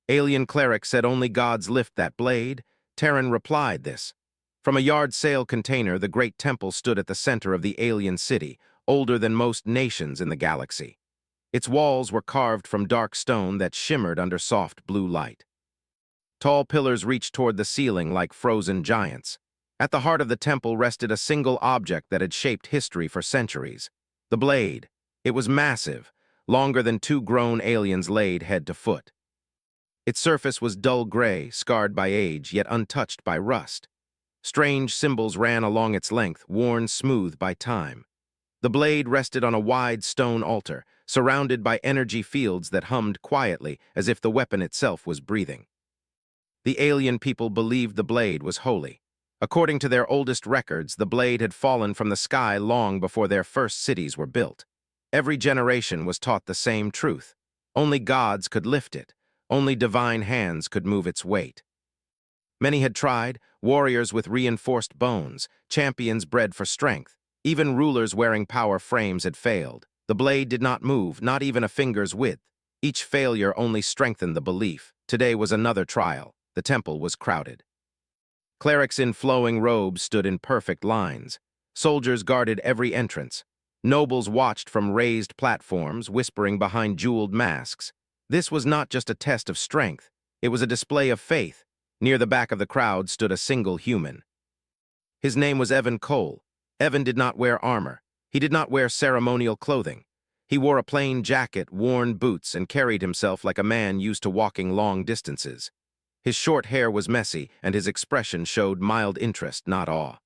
Alien Cleric said only gods lift that blade. Terran replied this. From a yard sale container, the great temple stood at the center of the alien city, older than most nations in the galaxy. Its walls were carved from dark stone that shimmered under soft blue light. Tall pillars reached toward the ceiling like frozen giants. At the heart of the temple rested a single object that had shaped history for centuries. The blade. It was massive, longer than two grown aliens laid head to foot. Its surface was dull gray, scarred by age, yet untouched by rust. Strange symbols ran along its length, worn smooth by time. The blade rested on a wide stone altar, surrounded by energy fields that hummed quietly as if the weapon itself was breathing. The alien people believed the blade was holy. According to their oldest records, the blade had fallen from the sky long before their first cities were built. Every generation was taught the same truth. Only gods could lift it. Only divine hands could move its weight. Many had tried, warriors with reinforced bones, champions bred for strength. Even rulers wearing power frames had failed. The blade did not move, not even a finger's width. Each failure only strengthened the belief. Today was another trial. The temple was crowded. Clerics in flowing robes stood in perfect lines. Soldiers guarded every entrance. Nobles watched from raised platforms, whispering behind jeweled masks. This was not just a test of strength. It was a display of faith. Near the back of the crowd stood a single human. His name was Evan Cole. Evan did not wear armor. He did not wear ceremonial clothing. He wore a plain jacket, worn boots, and carried himself like a man used to walking long distances. His short hair was messy, and his expression showed mild interest, not awe.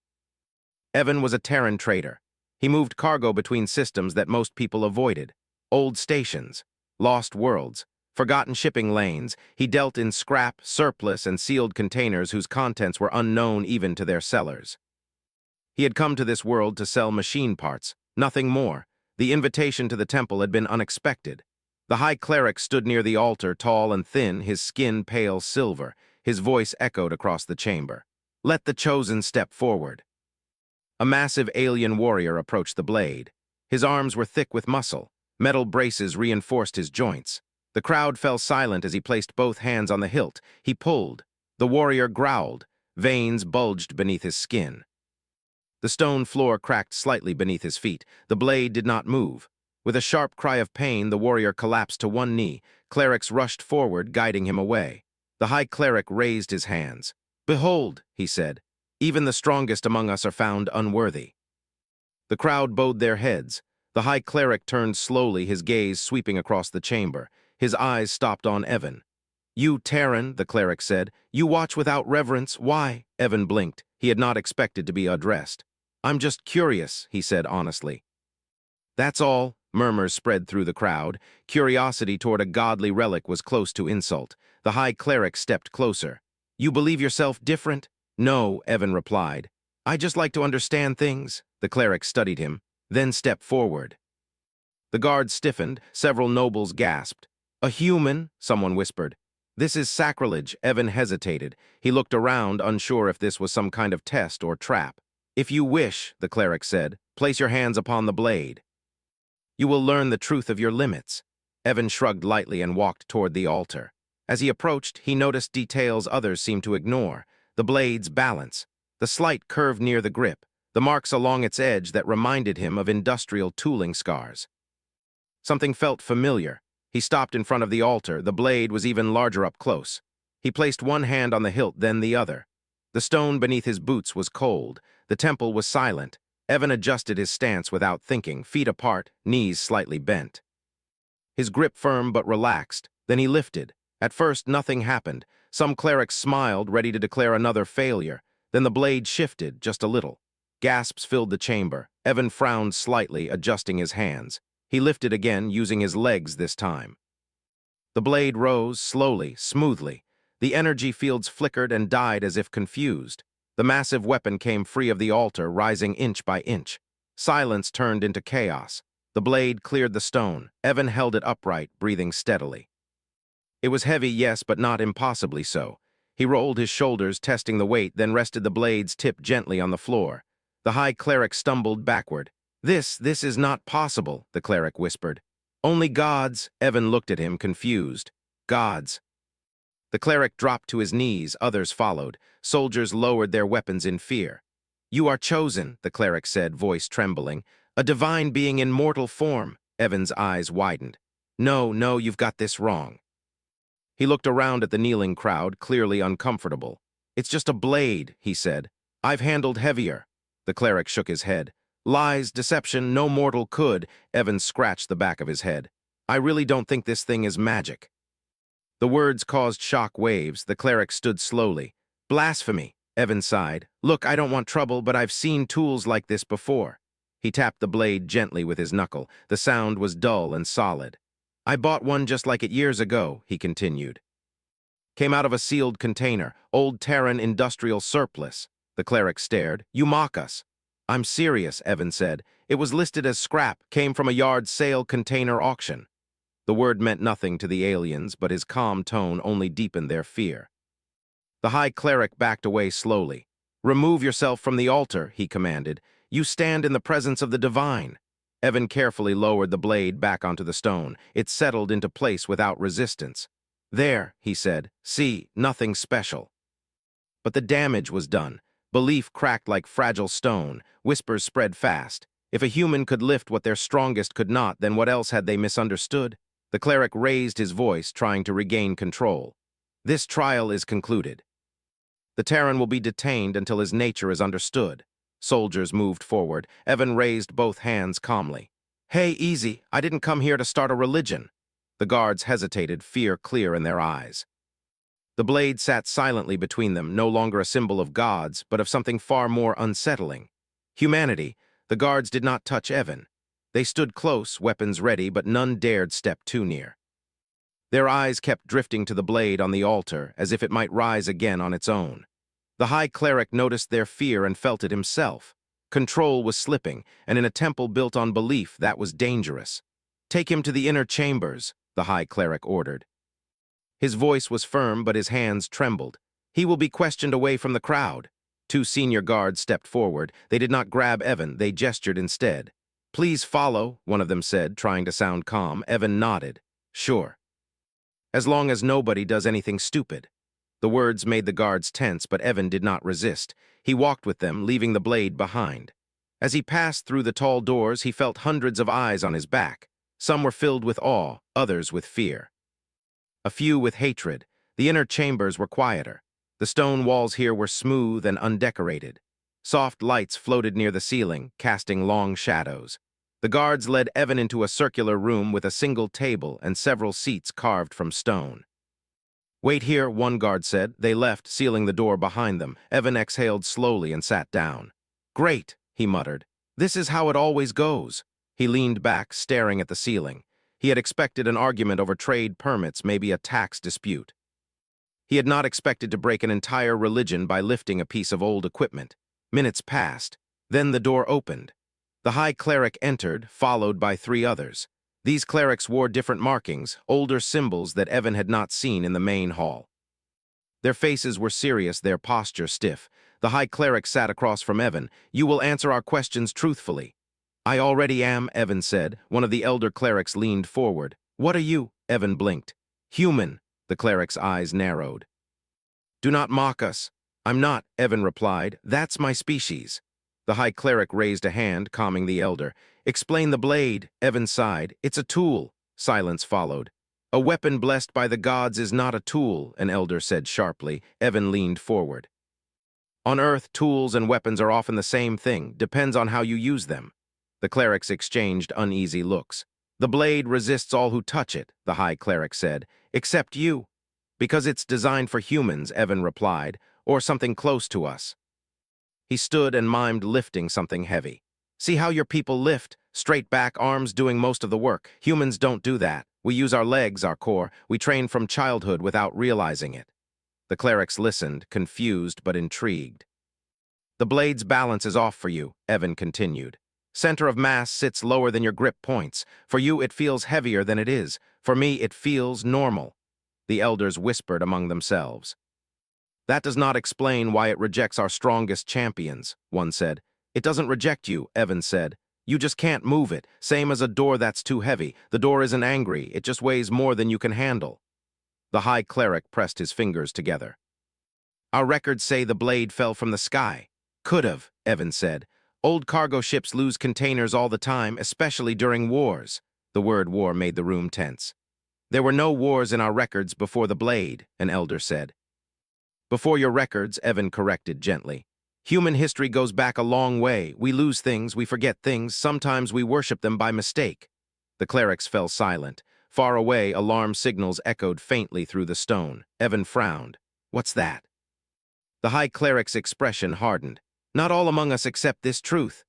Evan was a Terran trader. He moved cargo between systems that most people avoided. Old stations, lost worlds, forgotten shipping lanes. He dealt in scrap, surplus, and sealed containers whose contents were unknown even to their sellers. He had come to this world to sell machine parts, nothing more. The invitation to the temple had been unexpected. The High Cleric stood near the altar, tall and thin, his skin pale silver. His voice echoed across the chamber. "Let the chosen step forward." A massive alien warrior approached the blade. His arms were thick with muscle. Metal braces reinforced his joints. The crowd fell silent as he placed both hands on the hilt. He pulled. The warrior growled. Veins bulged beneath his skin. The stone floor cracked slightly beneath his feet. The blade did not move. With a sharp cry of pain, the warrior collapsed to one knee. Clerics rushed forward, guiding him away. The High Cleric raised his hands. "Behold," he said, "even the strongest among us are found unworthy." The crowd bowed their heads. The High Cleric turned slowly, his gaze sweeping across the chamber. His eyes stopped on Evan. "You Terran," the cleric said, "you watch without reverence. Why?" Evan blinked. He had not expected to be addressed. "I'm just curious," he said honestly. "That's all." Murmurs spread through the crowd. Curiosity toward a godly relic was close to insult. The High Cleric stepped closer. "You believe yourself different?" "No," Evan replied. "I just like to understand things." The cleric studied him, then stepped forward. The guard stiffened. Several nobles gasped. "A human," someone whispered. "This is sacrilege." Evan hesitated. He looked around, unsure if this was some kind of test or trap. "If you wish," the cleric said, "place your hands upon the blade. You will learn the truth of your limits." Evan shrugged lightly and walked toward the altar. As he approached, he noticed details others seemed to ignore. The blade's balance, the slight curve near the grip, the marks along its edge that reminded him of industrial tooling scars. Something felt familiar. He stopped in front of the altar. The blade was even larger up close. He placed one hand on the hilt, then the other. The stone beneath his boots was cold. The temple was silent. Evan adjusted his stance without thinking, feet apart, knees slightly bent. His grip firm but relaxed. Then he lifted. At first, nothing happened. Some clerics smiled, ready to declare another failure. Then the blade shifted, just a little. Gasps filled the chamber. Evan frowned slightly, adjusting his hands. He lifted again, using his legs this time. The blade rose, slowly, smoothly. The energy fields flickered and died as if confused. The massive weapon came free of the altar, rising inch by inch. Silence turned into chaos. The blade cleared the stone. Evan held it upright, breathing steadily. It was heavy, yes, but not impossibly so. He rolled his shoulders, testing the weight, then rested the blade's tip gently on the floor. The High Cleric stumbled backward. This is not possible," the cleric whispered. "Only gods." Evan looked at him, confused. "Gods." The cleric dropped to his knees, others followed. Soldiers lowered their weapons in fear. "You are chosen," the cleric said, voice trembling. "A divine being in mortal form." Evan's eyes widened. "No, no, you've got this wrong." He looked around at the kneeling crowd, clearly uncomfortable. "It's just a blade," he said. "I've handled heavier." The cleric shook his head. "Lies, deception, no mortal could." Evan scratched the back of his head. "I really don't think this thing is magic." The words caused shock waves. The cleric stood slowly. "Blasphemy," Evan sighed. "Look, I don't want trouble, but I've seen tools like this before." He tapped the blade gently with his knuckle. The sound was dull and solid. "I bought one just like it years ago," he continued. "Came out of a sealed container, old Terran industrial surplus." The cleric stared. "You mock us." "I'm serious," Evan said. "It was listed as scrap, came from a yard sale container auction." The word meant nothing to the aliens, but his calm tone only deepened their fear. The high cleric backed away slowly. "Remove yourself from the altar," he commanded. "You stand in the presence of the divine." Evan carefully lowered the blade back onto the stone. It settled into place without resistance. "There," he said. "See, nothing special." But the damage was done. Belief cracked like fragile stone. Whispers spread fast. If a human could lift what their strongest could not, then what else had they misunderstood? The cleric raised his voice, trying to regain control. "This trial is concluded. The Terran will be detained until his nature is understood." Soldiers moved forward. Evan raised both hands calmly. "Hey, easy. I didn't come here to start a religion." The guards hesitated, fear clear in their eyes. The blade sat silently between them, no longer a symbol of gods, but of something far more unsettling. Humanity. The guards did not touch Evan. They stood close, weapons ready, but none dared step too near. Their eyes kept drifting to the blade on the altar, as if it might rise again on its own. The high cleric noticed their fear and felt it himself. Control was slipping, and in a temple built on belief, that was dangerous. "Take him to the inner chambers," the high cleric ordered. His voice was firm, but his hands trembled. "He will be questioned away from the crowd." Two senior guards stepped forward. They did not grab Evan, they gestured instead. "Please follow," one of them said, trying to sound calm. Evan nodded. "Sure. As long as nobody does anything stupid." The words made the guards tense, but Evan did not resist. He walked with them, leaving the blade behind. As he passed through the tall doors, he felt hundreds of eyes on his back. Some were filled with awe, others with fear. A few with hatred. The inner chambers were quieter. The stone walls here were smooth and undecorated. Soft lights floated near the ceiling, casting long shadows. The guards led Evan into a circular room with a single table and several seats carved from stone. "Wait here," one guard said. They left, sealing the door behind them. Evan exhaled slowly and sat down. "Great," he muttered. "This is how it always goes." He leaned back, staring at the ceiling. He had expected an argument over trade permits, maybe a tax dispute. He had not expected to break an entire religion by lifting a piece of old equipment. Minutes passed. Then the door opened. The high cleric entered, followed by three others. These clerics wore different markings, older symbols that Evan had not seen in the main hall. Their faces were serious, their posture stiff. The high cleric sat across from Evan. "You will answer our questions truthfully." "I already am," Evan said. One of the elder clerics leaned forward. "What are you?" Evan blinked. "Human." The cleric's eyes narrowed. "Do not mock us." "I'm not," Evan replied. "That's my species." The high cleric raised a hand, calming the elder. "Explain the blade," Evan sighed. "It's a tool." Silence followed. "A weapon blessed by the gods is not a tool," an elder said sharply. Evan leaned forward. "On Earth, tools and weapons are often the same thing. Depends on how you use them." The clerics exchanged uneasy looks. "The blade resists all who touch it," the high cleric said. "Except you." "Because it's designed for humans," Evan replied, "or something close to us." He stood and mimed lifting something heavy. "See how your people lift? Straight back, arms doing most of the work. Humans don't do that. We use our legs, our core. We train from childhood without realizing it." The clerics listened, confused but intrigued. "The blade's balance is off for you," Evan continued. "Center of mass sits lower than your grip points. For you, it feels heavier than it is. For me, it feels normal." The elders whispered among themselves. "That does not explain why it rejects our strongest champions," one said. "It doesn't reject you," Evan said. "You just can't move it, same as a door that's too heavy. The door isn't angry, it just weighs more than you can handle." The High Cleric pressed his fingers together. Our records say the blade fell from the sky. Could've, Evan said. Old cargo ships lose containers all the time, especially during wars. The word war made the room tense. There were no wars in our records before the blade, an elder said. Before your records, Evan corrected gently. Human history goes back a long way. We lose things, we forget things, sometimes we worship them by mistake. The clerics fell silent. Far away, alarm signals echoed faintly through the stone. Evan frowned. What's that? The High Cleric's expression hardened. Not all among us accept this truth.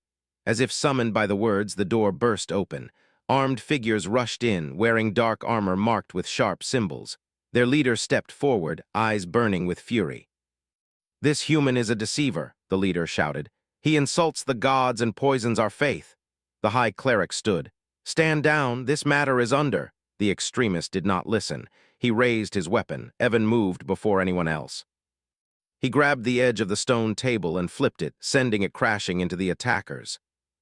As if summoned by the words, the door burst open. Armed figures rushed in, wearing dark armor marked with sharp symbols. Their leader stepped forward, eyes burning with fury. This human is a deceiver, the leader shouted. He insults the gods and poisons our faith. The High Cleric stood. Stand down, this matter is under. The extremist did not listen. He raised his weapon. Evan moved before anyone else. He grabbed the edge of the stone table and flipped it, sending it crashing into the attackers.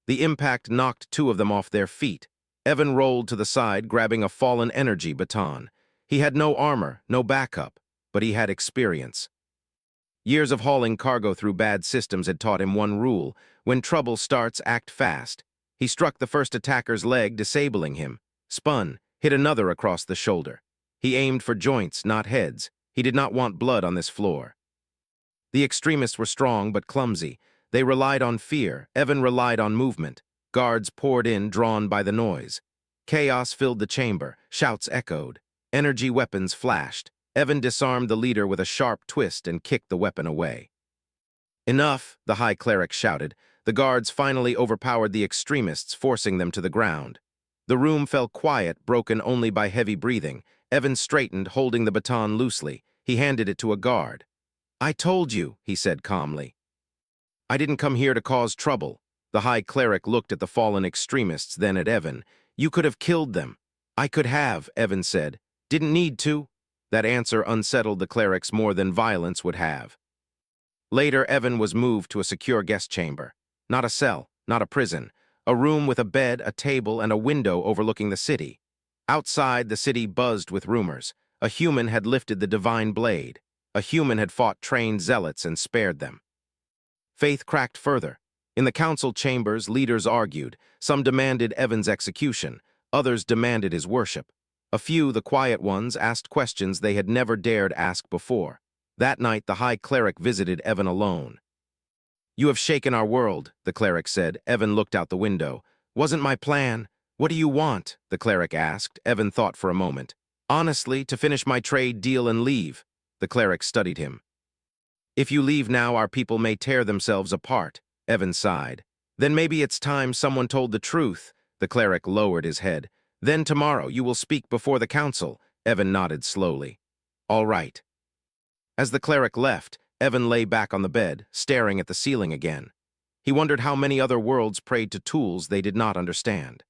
The impact knocked two of them off their feet. Evan rolled to the side, grabbing a fallen energy baton. He had no armor, no backup, but he had experience. Years of hauling cargo through bad systems had taught him one rule: when trouble starts, act fast. He struck the first attacker's leg, disabling him. Spun, hit another across the shoulder. He aimed for joints, not heads. He did not want blood on this floor. The extremists were strong but clumsy. They relied on fear. Evan relied on movement. Guards poured in, drawn by the noise. Chaos filled the chamber. Shouts echoed. Energy weapons flashed. Evan disarmed the leader with a sharp twist and kicked the weapon away. Enough, the High Cleric shouted. The guards finally overpowered the extremists, forcing them to the ground. The room fell quiet, broken only by heavy breathing. Evan straightened, holding the baton loosely. He handed it to a guard. I told you, he said calmly. I didn't come here to cause trouble. The High Cleric looked at the fallen extremists, then at Evan. You could have killed them. I could have, Evan said. Didn't need to. That answer unsettled the clerics more than violence would have. Later, Evan was moved to a secure guest chamber. Not a cell, not a prison. A room with a bed, a table, and a window overlooking the city. Outside, the city buzzed with rumors. A human had lifted the divine blade. A human had fought trained zealots and spared them. Faith cracked further. In the council chambers, leaders argued. Some demanded Evan's execution. Others demanded his worship. A few, the quiet ones, asked questions they had never dared ask before. That night, the High Cleric visited Evan alone. You have shaken our world, the cleric said. Evan looked out the window. Wasn't my plan. What do you want? The cleric asked. Evan thought for a moment. Honestly, to finish my trade deal and leave. The cleric studied him. If you leave now, our people may tear themselves apart. Evan sighed. Then maybe it's time someone told the truth. The cleric lowered his head. Then tomorrow you will speak before the council. Evan nodded slowly. All right. As the cleric left, Evan lay back on the bed, staring at the ceiling again. He wondered how many other worlds prayed to tools they did not understand.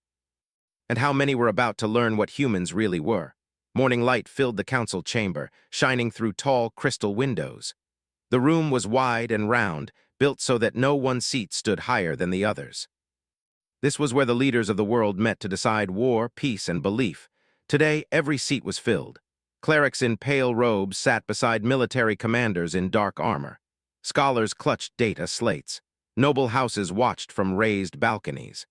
And how many were about to learn what humans really were. Morning light filled the council chamber, shining through tall crystal windows. The room was wide and round, built so that no one seat stood higher than the others. This was where the leaders of the world met to decide war, peace, and belief. Today, every seat was filled. Clerics in pale robes sat beside military commanders in dark armor. Scholars clutched data slates. Noble houses watched from raised balconies.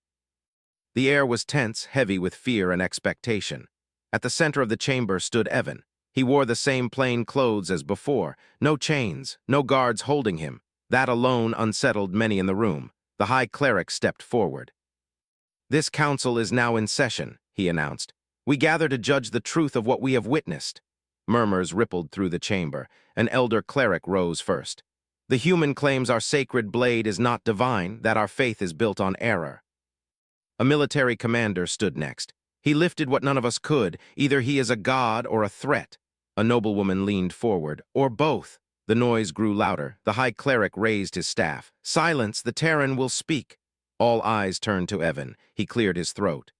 The air was tense, heavy with fear and expectation. At the center of the chamber stood Evan. He wore the same plain clothes as before. No chains, no guards holding him. That alone unsettled many in the room. The High Cleric stepped forward. This council is now in session, he announced. We gather to judge the truth of what we have witnessed. Murmurs rippled through the chamber. An elder cleric rose first. The human claims our sacred blade is not divine, that our faith is built on error. A military commander stood next. He lifted what none of us could. Either he is a god or a threat. A noblewoman leaned forward, or both. The noise grew louder. The High Cleric raised his staff. Silence, the Terran will speak. All eyes turned to Evan. He cleared his throat.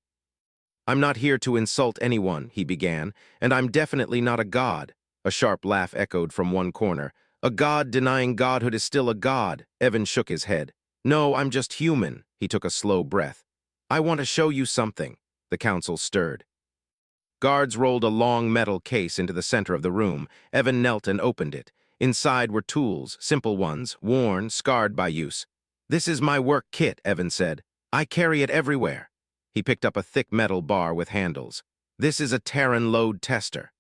I'm not here to insult anyone, he began, and I'm definitely not a god. A sharp laugh echoed from one corner. A god denying godhood is still a god. Evan shook his head. No, I'm just human. He took a slow breath. I want to show you something. The council stirred. Guards rolled a long metal case into the center of the room. Evan knelt and opened it. Inside were tools, simple ones, worn, scarred by use. "This is my work kit," Evan said. "I carry it everywhere." He picked up a thick metal bar with handles. "This is a Terran load tester,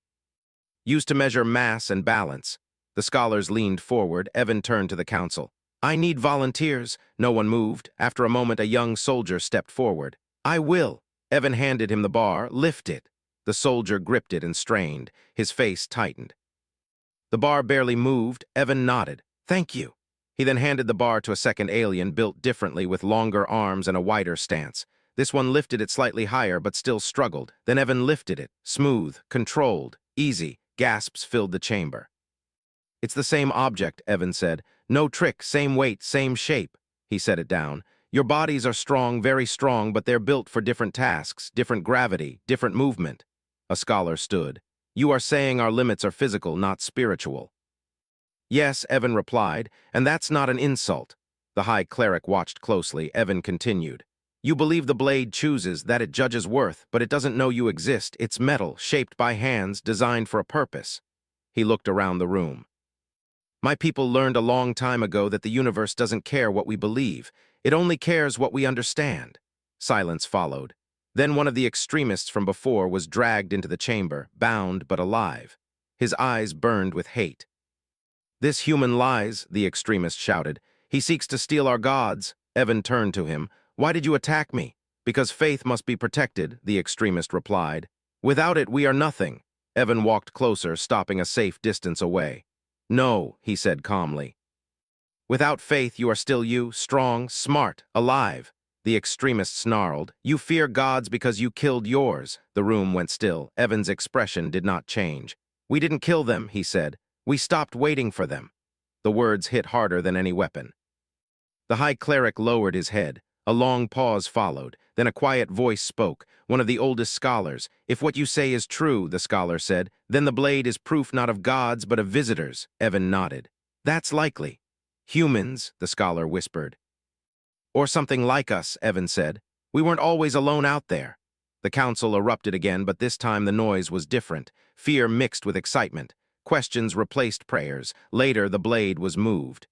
used to measure mass and balance." The scholars leaned forward. Evan turned to the council. "I need volunteers." No one moved. After a moment, a young soldier stepped forward. "I will." Evan handed him the bar. "Lift it." The soldier gripped it and strained. His face tightened. The bar barely moved. Evan nodded. "Thank you." He then handed the bar to a second alien, built differently with longer arms and a wider stance. This one lifted it slightly higher, but still struggled. Then Evan lifted it. Smooth, controlled, easy. Gasps filled the chamber. "It's the same object," Evan said. "No trick, same weight, same shape." He set it down. "Your bodies are strong, very strong, but they're built for different tasks, different gravity, different movement." A scholar stood. "You are saying our limits are physical, not spiritual." "Yes," Evan replied, "and that's not an insult." The High Cleric watched closely. Evan continued. "You believe the blade chooses, that it judges worth, but it doesn't know you exist. It's metal, shaped by hands, designed for a purpose." He looked around the room. "My people learned a long time ago that the universe doesn't care what we believe. It only cares what we understand." Silence followed. Then one of the extremists from before was dragged into the chamber, bound but alive. His eyes burned with hate. "This human lies," the extremist shouted. "He seeks to steal our gods." Evan turned to him. "Why did you attack me?" "Because faith must be protected," the extremist replied. "Without it, we are nothing." Evan walked closer, stopping a safe distance away. "No," he said calmly. "Without faith, you are still you, strong, smart, alive." The extremist snarled. "You fear gods because you killed yours." The room went still. Evan's expression did not change. "We didn't kill them," he said. "We stopped waiting for them." The words hit harder than any weapon. The High Cleric lowered his head. A long pause followed. Then a quiet voice spoke, one of the oldest scholars. "If what you say is true," the scholar said, "then the blade is proof not of gods but of visitors." Evan nodded. "That's likely." "Humans," the scholar whispered. "Or something like us," Evan said. "We weren't always alone out there." The council erupted again, but this time the noise was different. Fear mixed with excitement. Questions replaced prayers. Later, the blade was moved.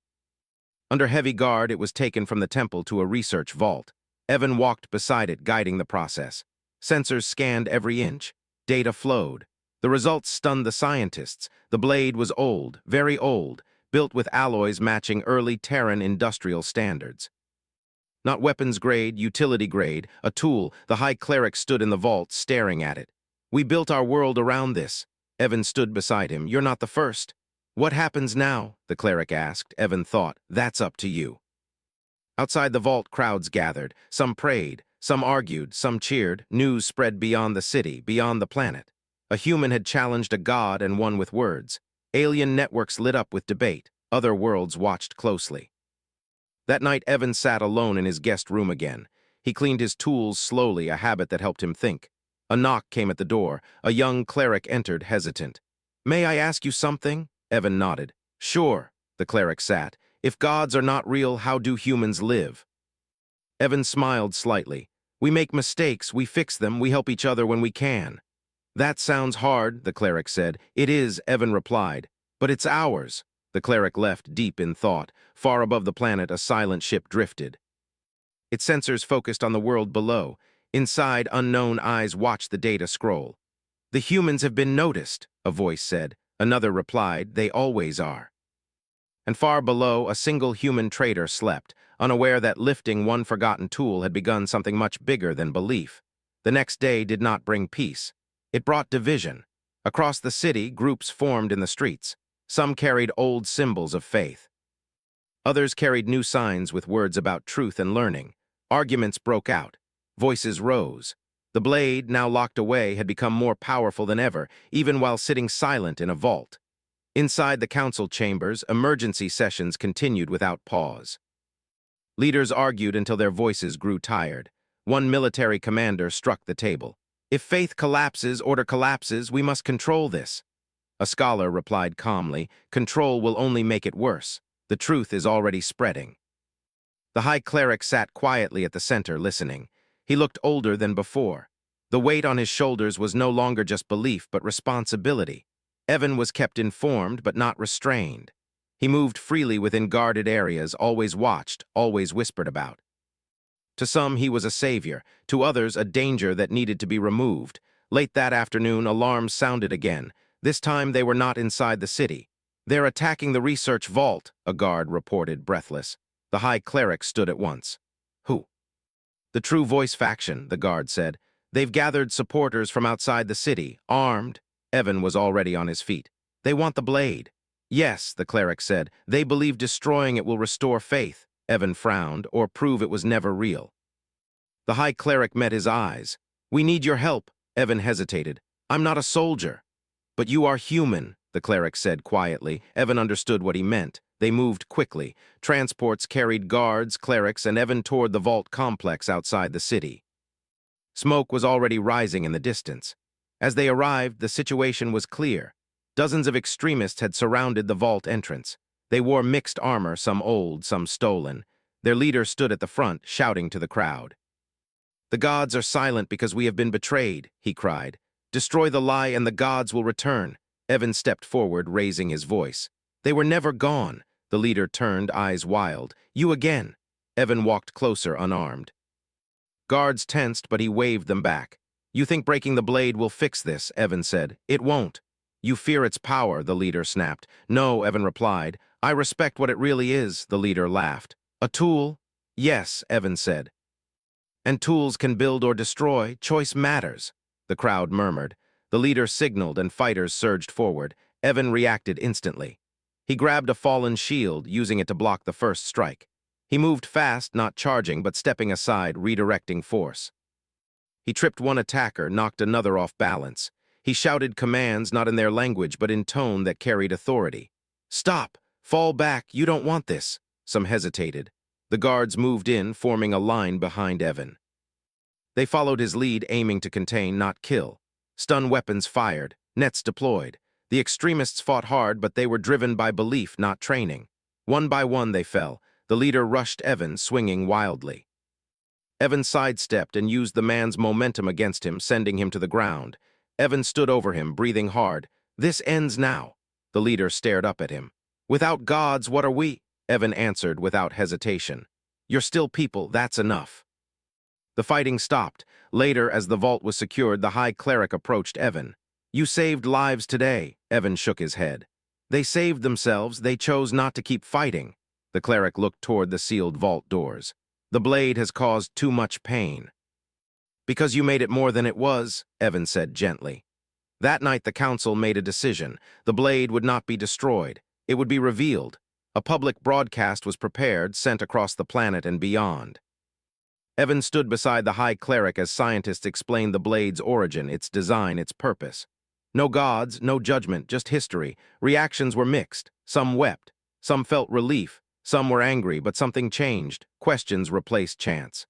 Under heavy guard, it was taken from the temple to a research vault. Evan walked beside it, guiding the process. Sensors scanned every inch. Data flowed. The results stunned the scientists. The blade was old, very old, built with alloys matching early Terran industrial standards. Not weapons grade, utility grade, a tool. The High Cleric stood in the vault, staring at it. "We built our world around this." Evan stood beside him. "You're not the first." "What happens now?" the cleric asked. Evan thought, "That's up to you." Outside the vault, crowds gathered. Some prayed, some argued, some cheered. News spread beyond the city, beyond the planet. A human had challenged a god and won with words. Alien networks lit up with debate. Other worlds watched closely. That night, Evan sat alone in his guest room again. He cleaned his tools slowly, a habit that helped him think. A knock came at the door. A young cleric entered, hesitant. "May I ask you something?" Evan nodded. "Sure." The cleric sat. "If gods are not real, how do humans live?" Evan smiled slightly. "We make mistakes, we fix them, we help each other when we can." "That sounds hard," the cleric said. "It is," Evan replied. "But it's ours." The cleric left, deep in thought. Far above the planet, a silent ship drifted. Its sensors focused on the world below. Inside, unknown eyes watched the data scroll. "The humans have been noticed," a voice said. Another replied, "They always are." And far below, a single human trader slept, unaware that lifting one forgotten tool had begun something much bigger than belief. The next day did not bring peace. It brought division. Across the city, groups formed in the streets. Some carried old symbols of faith. Others carried new signs with words about truth and learning. Arguments broke out. Voices rose. The blade, now locked away, had become more powerful than ever, even while sitting silent in a vault. Inside the council chambers, emergency sessions continued without pause. Leaders argued until their voices grew tired. One military commander struck the table. "If faith collapses, order collapses, we must control this." A scholar replied calmly, "Control will only make it worse. The truth is already spreading." The High Cleric sat quietly at the center, listening. He looked older than before. The weight on his shoulders was no longer just belief but responsibility. Evan was kept informed but not restrained. He moved freely within guarded areas, always watched, always whispered about. To some, he was a savior. To others, a danger that needed to be removed. Late that afternoon, alarms sounded again. This time, they were not inside the city. "They're attacking the research vault," a guard reported, breathless. The High Cleric stood at once. "Who?" "The True Voice faction," the guard said. "They've gathered supporters from outside the city, armed." Evan was already on his feet. "They want the blade." "Yes," the cleric said. "They believe destroying it will restore faith." Evan frowned, "or prove it was never real." The High Cleric met his eyes. "We need your help." Evan hesitated. "I'm not a soldier." "But you are human," the cleric said quietly. Evan understood what he meant. They moved quickly. Transports carried guards, clerics, and Evan toward the vault complex outside the city. Smoke was already rising in the distance. As they arrived, the situation was clear. Dozens of extremists had surrounded the vault entrance. They wore mixed armor, some old, some stolen. Their leader stood at the front, shouting to the crowd. "The gods are silent because we have been betrayed," he cried. "Destroy the lie and the gods will return." Evan stepped forward, raising his voice. "They were never gone." The leader turned, eyes wild. "You again." Evan walked closer, unarmed. Guards tensed, but he waved them back. "You think breaking the blade will fix this," Evan said. "It won't." "You fear its power," the leader snapped. "No," Evan replied. "I respect what it really is," the leader laughed. "A tool?" "Yes," Evan said. "And tools can build or destroy. Choice matters." The crowd murmured. The leader signaled and fighters surged forward. Evan reacted instantly. He grabbed a fallen shield, using it to block the first strike. He moved fast, not charging, but stepping aside, redirecting force. He tripped one attacker, knocked another off balance. He shouted commands not in their language, but in tone that carried authority. "Stop! Fall back! You don't want this!" Some hesitated. The guards moved in, forming a line behind Evan. They followed his lead, aiming to contain, not kill. Stun weapons fired, nets deployed. The extremists fought hard, but they were driven by belief, not training. One by one they fell. The leader rushed Evan, swinging wildly. Evan sidestepped and used the man's momentum against him, sending him to the ground. Evan stood over him, breathing hard. "This ends now." The leader stared up at him. "Without gods, what are we?" Evan answered without hesitation. "You're still people, that's enough." The fighting stopped. Later, as the vault was secured, the High Cleric approached Evan. "You saved lives today," Evan shook his head. "They saved themselves, they chose not to keep fighting." The cleric looked toward the sealed vault doors. "The blade has caused too much pain." "Because you made it more than it was," Evan said gently. That night the council made a decision. The blade would not be destroyed. It would be revealed. A public broadcast was prepared, sent across the planet and beyond. Evan stood beside the High Cleric as scientists explained the blade's origin, its design, its purpose. No gods, no judgment, just history. Reactions were mixed. Some wept. Some felt relief. Some were angry, but something changed. Questions replaced chants.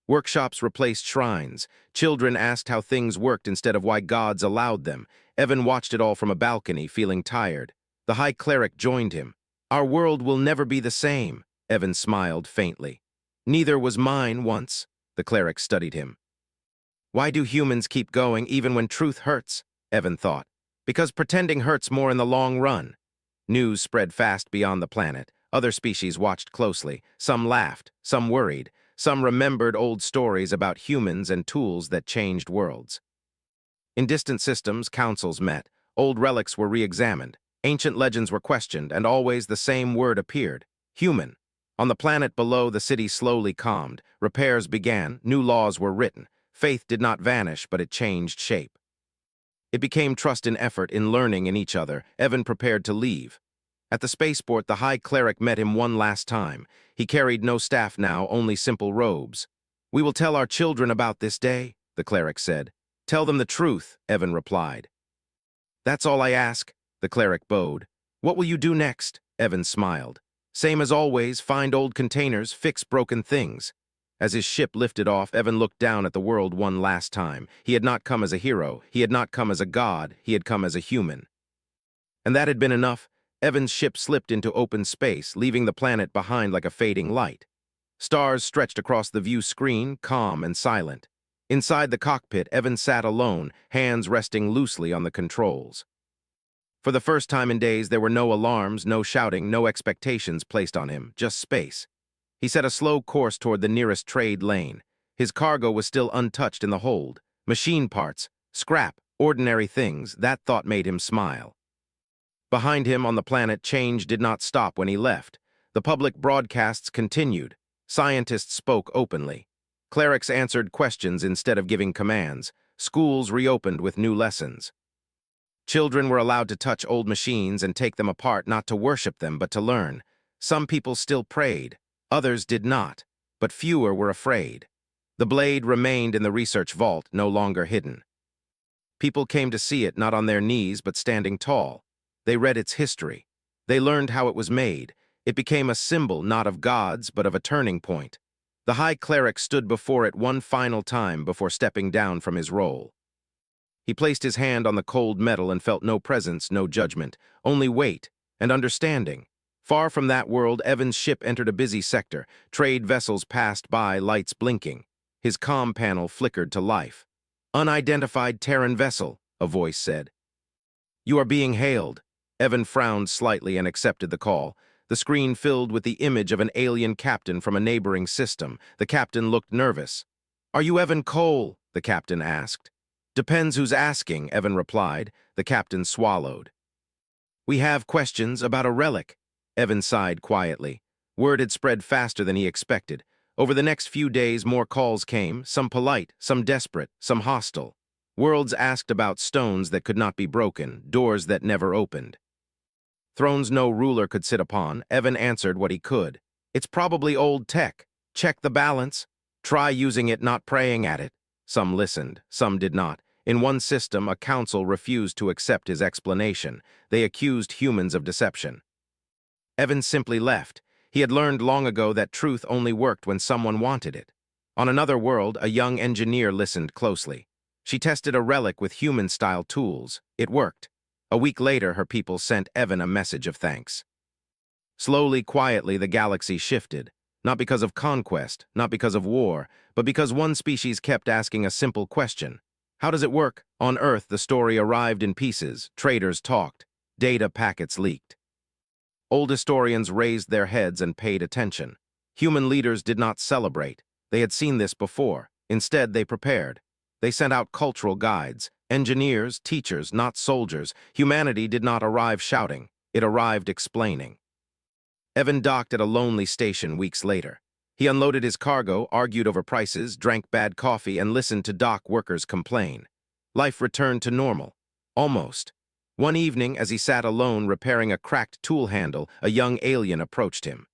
Workshops replaced shrines. Children asked how things worked instead of why gods allowed them. Evan watched it all from a balcony, feeling tired. The High Cleric joined him. "Our world will never be the same." Evan smiled faintly. "Neither was mine once." The cleric studied him. "Why do humans keep going even when truth hurts?" Evan thought. "Because pretending hurts more in the long run." News spread fast beyond the planet. Other species watched closely. Some laughed, some worried. Some remembered old stories about humans and tools that changed worlds. In distant systems, councils met. Old relics were re-examined. Ancient legends were questioned, and always the same word appeared: human. On the planet below, the city slowly calmed. Repairs began. New laws were written. Faith did not vanish, but it changed shape. It became trust in effort, in learning in each other. Evan prepared to leave. At the spaceport, the High Cleric met him one last time. He carried no staff now, only simple robes. "We will tell our children about this day," the cleric said. "Tell them the truth," Evan replied. "That's all I ask," the cleric bowed. "What will you do next?" Evan smiled. "Same as always, find old containers, fix broken things." As his ship lifted off, Evan looked down at the world one last time. He had not come as a hero. He had not come as a god. He had come as a human. And that had been enough. Evan's ship slipped into open space, leaving the planet behind like a fading light. Stars stretched across the view screen, calm and silent. Inside the cockpit, Evan sat alone, hands resting loosely on the controls. For the first time in days, there were no alarms, no shouting, no expectations placed on him, just space. He set a slow course toward the nearest trade lane. His cargo was still untouched in the hold. Machine parts, scrap, ordinary things. That thought made him smile. Behind him on the planet, change did not stop when he left. The public broadcasts continued. Scientists spoke openly. Clerics answered questions instead of giving commands. Schools reopened with new lessons. Children were allowed to touch old machines and take them apart, not to worship them, but to learn. Some people still prayed. Others did not, but fewer were afraid. The blade remained in the research vault, no longer hidden. People came to see it, not on their knees, but standing tall. They read its history. They learned how it was made. It became a symbol not of gods, but of a turning point. The High Cleric stood before it one final time before stepping down from his role. He placed his hand on the cold metal and felt no presence, no judgment, only weight and understanding. Far from that world, Evan's ship entered a busy sector. Trade vessels passed by, lights blinking. His comm panel flickered to life. "Unidentified Terran vessel," a voice said. "You are being hailed." Evan frowned slightly and accepted the call. The screen filled with the image of an alien captain from a neighboring system. The captain looked nervous. "Are you Evan Cole?" the captain asked. "Depends who's asking," Evan replied. The captain swallowed. "We have questions about a relic." Evan sighed quietly. Word had spread faster than he expected. Over the next few days, more calls came, some polite, some desperate, some hostile. Worlds asked about stones that could not be broken, doors that never opened. Thrones no ruler could sit upon. Evan answered what he could. "It's probably old tech. Check the balance. Try using it, not praying at it." Some listened, some did not. In one system, a council refused to accept his explanation. They accused humans of deception. Evan simply left. He had learned long ago that truth only worked when someone wanted it. On another world, a young engineer listened closely. She tested a relic with human-style tools. It worked. A week later, her people sent Evan a message of thanks. Slowly, quietly, the galaxy shifted. Not because of conquest, not because of war, but because one species kept asking a simple question. How does it work? On Earth, the story arrived in pieces. Traders talked. Data packets leaked. Old historians raised their heads and paid attention. Human leaders did not celebrate. They had seen this before. Instead, they prepared. They sent out cultural guides. Engineers, teachers, not soldiers. Humanity did not arrive shouting. It arrived explaining. Evan docked at a lonely station weeks later. He unloaded his cargo, argued over prices, drank bad coffee, and listened to dock workers complain. Life returned to normal. Almost. One evening, as he sat alone repairing a cracked tool handle, a young alien approached him.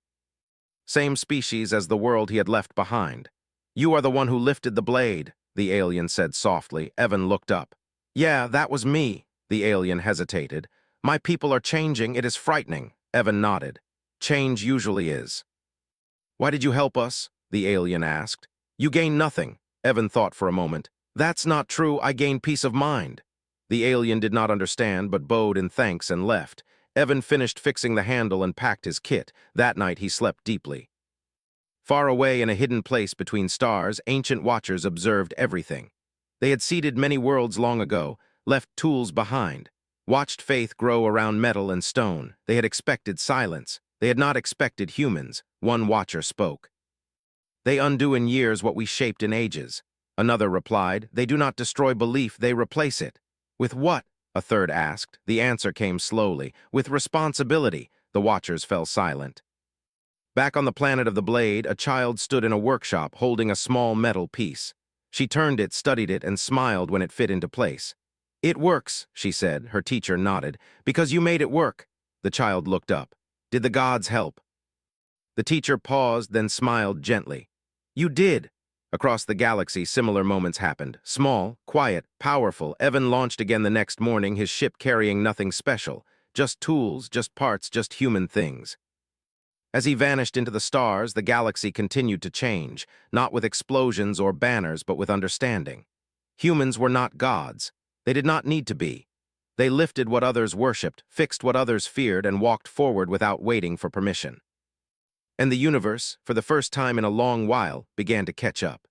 Same species as the world he had left behind. "You are the one who lifted the blade," the alien said softly. Evan looked up. "Yeah, that was me," the alien hesitated. "My people are changing. It is frightening." Evan nodded. "Change usually is." "Why did you help us?" the alien asked. "You gain nothing." Evan thought for a moment. "That's not true. I gain peace of mind." The alien did not understand, but bowed in thanks and left. Evan finished fixing the handle and packed his kit. That night he slept deeply. Far away in a hidden place between stars, ancient watchers observed everything. They had seeded many worlds long ago, left tools behind, watched faith grow around metal and stone. They had expected silence. They had not expected humans. One watcher spoke. "They undo in years what we shaped in ages." Another replied, "They do not destroy belief, they replace it." "With what?" a third asked. The answer came slowly. "With responsibility." The watchers fell silent. Back on the planet of the blade, a child stood in a workshop holding a small metal piece. She turned it, studied it, and smiled when it fit into place. "It works," she said. Her teacher nodded. "Because you made it work." The child looked up. "Did the gods help?" The teacher paused, then smiled gently. "You did." Across the galaxy, similar moments happened. Small, quiet, powerful. Evan launched again the next morning, his ship carrying nothing special. Just tools, just parts, just human things. As he vanished into the stars, the galaxy continued to change, not with explosions or banners, but with understanding. Humans were not gods. They did not need to be. They lifted what others worshipped, fixed what others feared, and walked forward without waiting for permission. And the universe, for the first time in a long while, began to catch up.